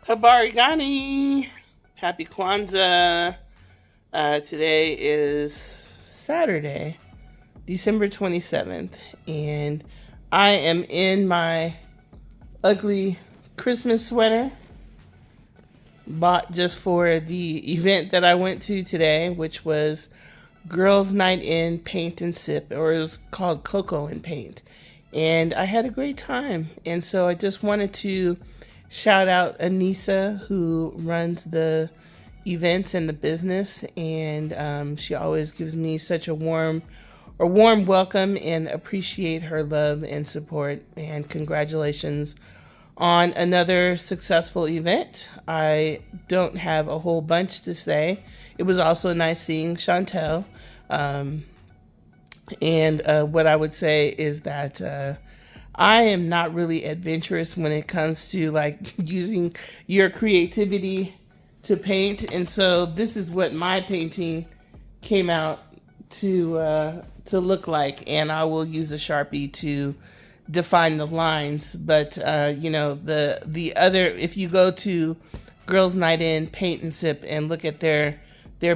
Habari Gani. Happy Kwanzaa. Today is Saturday, December 27th, and I am in my ugly Christmas sweater bought just for the event that I went to today, which was Girls Night in Paint and Sip, or it was called Cocoa and Paint. And I had a great time. And so I just wanted to shout out Anecia, who runs the events and the business. And she always gives me such a warm welcome, and appreciate her love and support. And congratulations on another successful event. I don't have a whole bunch to say. It was also nice seeing Chantel. And what I would say is that I am not really adventurous when it comes to like using your creativity to paint. And so this is what my painting came out to look like. And I will use a Sharpie to define the lines. But you know, the other, if you go to Girls Night in Paint and Sip and look at their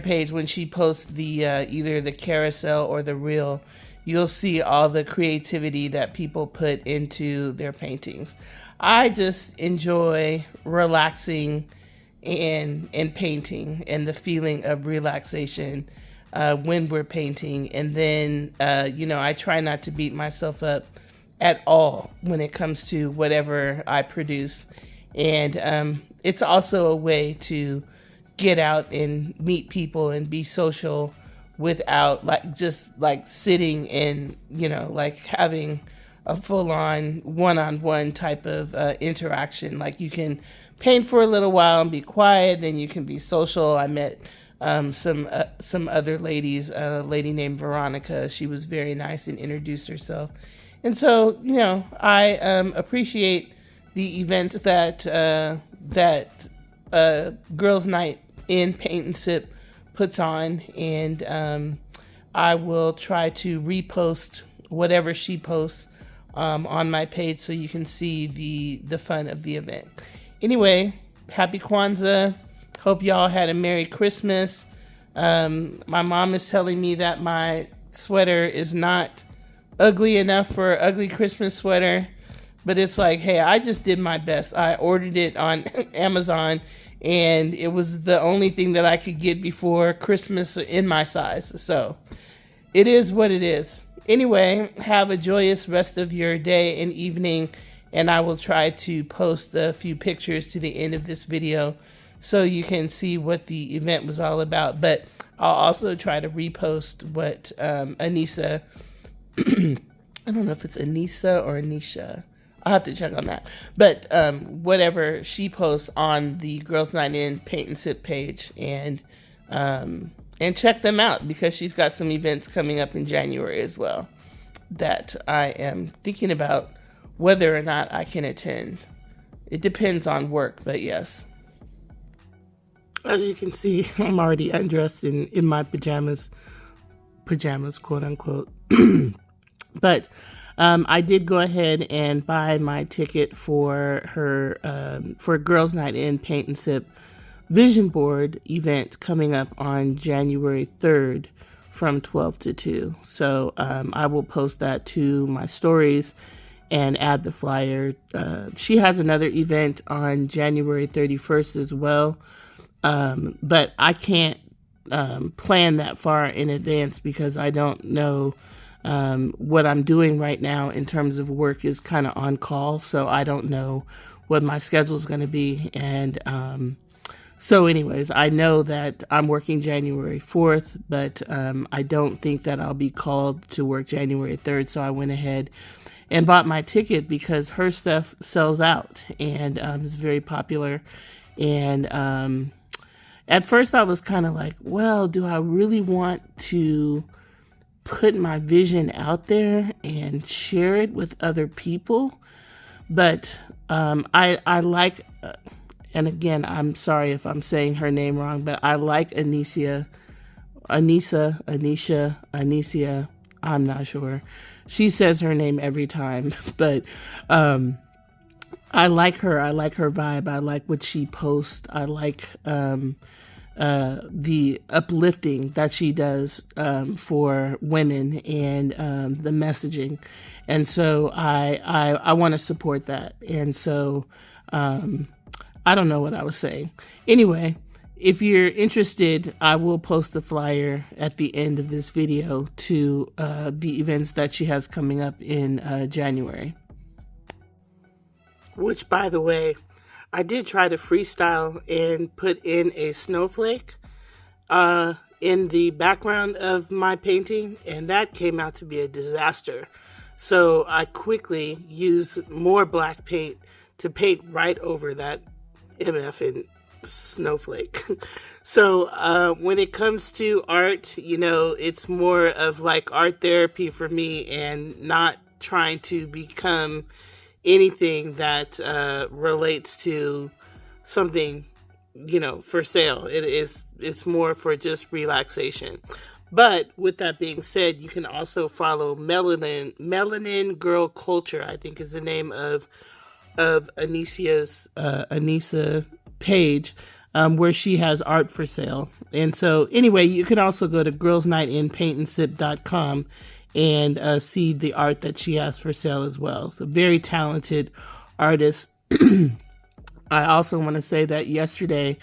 page when she posts the either the carousel or the reel, you'll see all the creativity that people put into their paintings. I just enjoy relaxing and painting, and the feeling of relaxation when we're painting. And then you know, I try not to beat myself up at all when it comes to whatever I produce. And it's also a way to get out and meet people and be social without like just like sitting and, you know, like having a full-on one-on-one type of interaction. Like you can paint for a little while and be quiet, then you can be social. I met some other ladies, a lady named Veronica. She was very nice and introduced herself. And so, you know, I appreciate the event that Girls Night in Paint and Sip puts on, and I will try to repost whatever she posts on my page so you can see the fun of the event. Anyway, happy Kwanzaa. Hope y'all had a Merry Christmas. My mom is telling me that my sweater is not ugly enough for an ugly Christmas sweater, but it's like, hey, I just did my best. I ordered it on Amazon, and it was the only thing that I could get before Christmas in my size. So it is what it is. Anyway, have a joyous rest of your day and evening, and I will try to post a few pictures to the end of this video so you can see what the event was all about. But I'll also try to repost what Anecia, I don't know if it's Anecia or Anecia. I'll have to check on that. But whatever she posts on the Girls Night in Paint and Sip page, and check them out, because she's got some events coming up in January as well that I am thinking about whether or not I can attend. It depends on work, but yes. As you can see, I'm already undressed in my pajamas, quote unquote. But I did go ahead and buy my ticket for her for Girls Night in Paint and Sip Vision Board event coming up on January 3rd from 12 to 2. So I will post that to my stories and add the flyer. She has another event on January 31st as well, but I can't plan that far in advance because I don't know. What I'm doing right now in terms of work is kind of on call, so I don't know what my schedule is going to be. And so anyways, I know that I'm working January 4th, but I don't think that I'll be called to work January 3rd. So I went ahead and bought my ticket because her stuff sells out and is very popular. And at first I was kind of like, well, do I really want to put my vision out there and share it with other people? But I like, and again, I'm sorry if I'm saying her name wrong, but I like Anecia, I'm not sure. She says her name every time, but I like her. I like her vibe. I like what she posts. I like the uplifting that she does for women and the messaging. And so I want to support that. And so I don't know what I was saying. Anyway, if you're interested, I will post the flyer at the end of this video to the events that she has coming up in January. Which, by the way, I did try to freestyle and put in a snowflake in the background of my painting, and that came out to be a disaster. So I quickly used more black paint to paint right over that MF and snowflake. So when it comes to art, you know, it's more of like art therapy for me, and not trying to become anything that relates to something, you know, for sale. It's more for just relaxation. But with that being said, you can also follow Melanin Girl Culture, I think is the name of Anecia's Anecia page, where she has art for sale. And so anyway, you can also go to girlsnightinpaintandsip.com and see the art that she has for sale as well. So very talented artist. I also want to say that yesterday,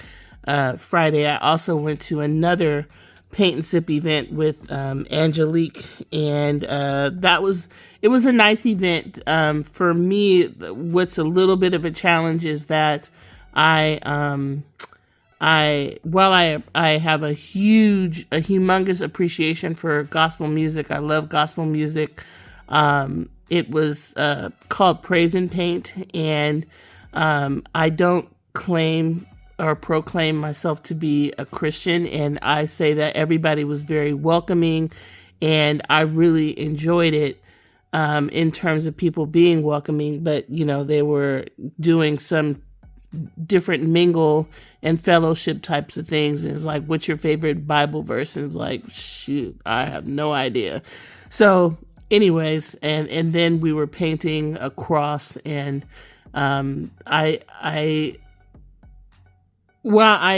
Friday, I also went to another Paint and Sip event with Angelique, and it was a nice event. For me, what's a little bit of a challenge is that I have a humongous appreciation for gospel music. I love gospel music. It was called Praise and Paint, and I don't claim or proclaim myself to be a Christian, and I say that everybody was very welcoming, and I really enjoyed it in terms of people being welcoming. But you know, they were doing some different mingle and fellowship types of things, and it's like, what's your favorite Bible verse? And it's like, shoot, I have no idea. So anyways, and then we were painting a cross, and I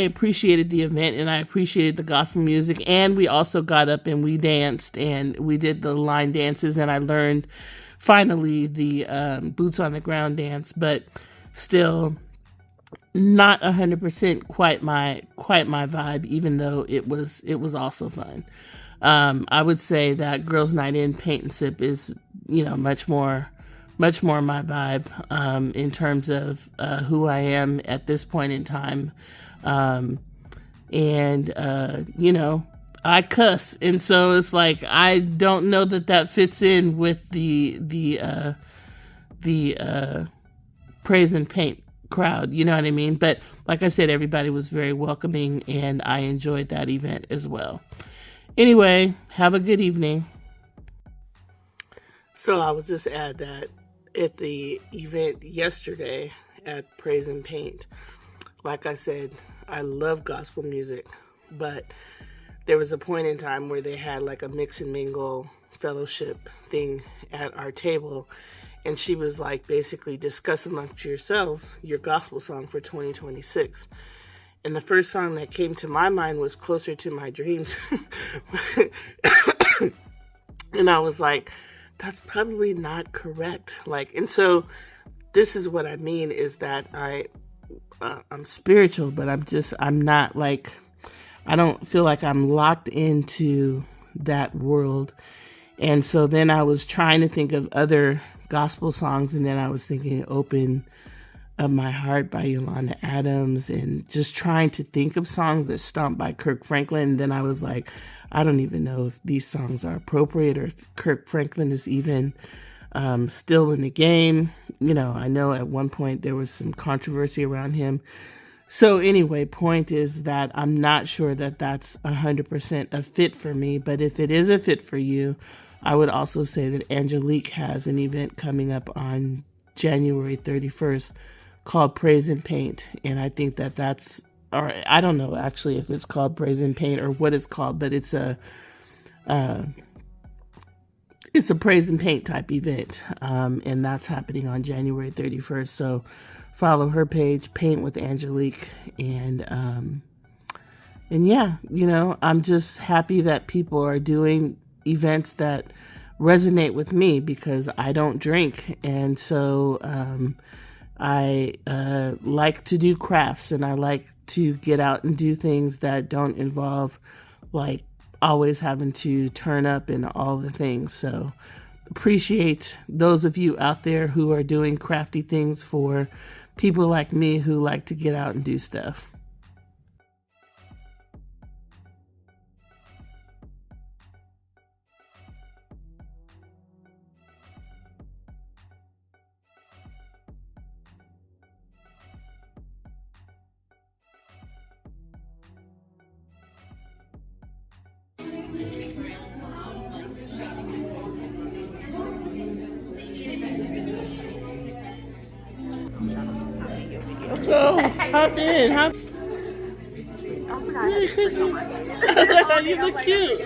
appreciated the event, and I appreciated the gospel music, and we also got up and we danced, and we did the line dances, and I learned finally the boots on the ground dance, but still not 100% quite my vibe, even though it was also fun. I would say that Girls Night In Paint and Sip is, you know, much more my vibe in terms of who I am at this point in time. You know, I cuss, and so it's like, I don't know that fits in with the praise and paint crowd, you know what I mean? But like I said, everybody was very welcoming, and I enjoyed that event as well. Anyway, have a good evening. So I was just add that at the event yesterday at Praise and Paint, like I said, I love gospel music, but there was a point in time where they had like a mix and mingle fellowship thing at our table, and she was like, basically, discuss amongst yourselves your gospel song for 2026. And the first song that came to my mind was Closer to My Dreams. And I was like, that's probably not correct. Like, and so this is what I mean, is that I'm spiritual, but I'm not like, I don't feel like I'm locked into that world. And so then I was trying to think of other gospel songs, and then I was thinking Open Up My Heart by Yolanda Adams, and just trying to think of songs that Stomp by Kirk Franklin. And then I was like, I don't even know if these songs are appropriate, or if Kirk Franklin is even still in the game. You know, I know at one point there was some controversy around him. So anyway, point is that I'm not sure that that's 100% a fit for me, but if it is a fit for you, I would also say that Angelique has an event coming up on January 31st called Praise and Paint, and I think that that's, or I don't know actually if it's called Praise and Paint or what it's called, but it's it's a praise and paint type event, and that's happening on January 31st. So follow her page, Paint with Angelique, and yeah, you know, I'm just happy that people are doing events that resonate with me because I don't drink, and so I like to do crafts, and I like to get out and do things that don't involve like always having to turn up and all the things. So appreciate those of you out there who are doing crafty things for people like me who like to get out and do stuff. So, hop in. Merry Christmas. You look cute.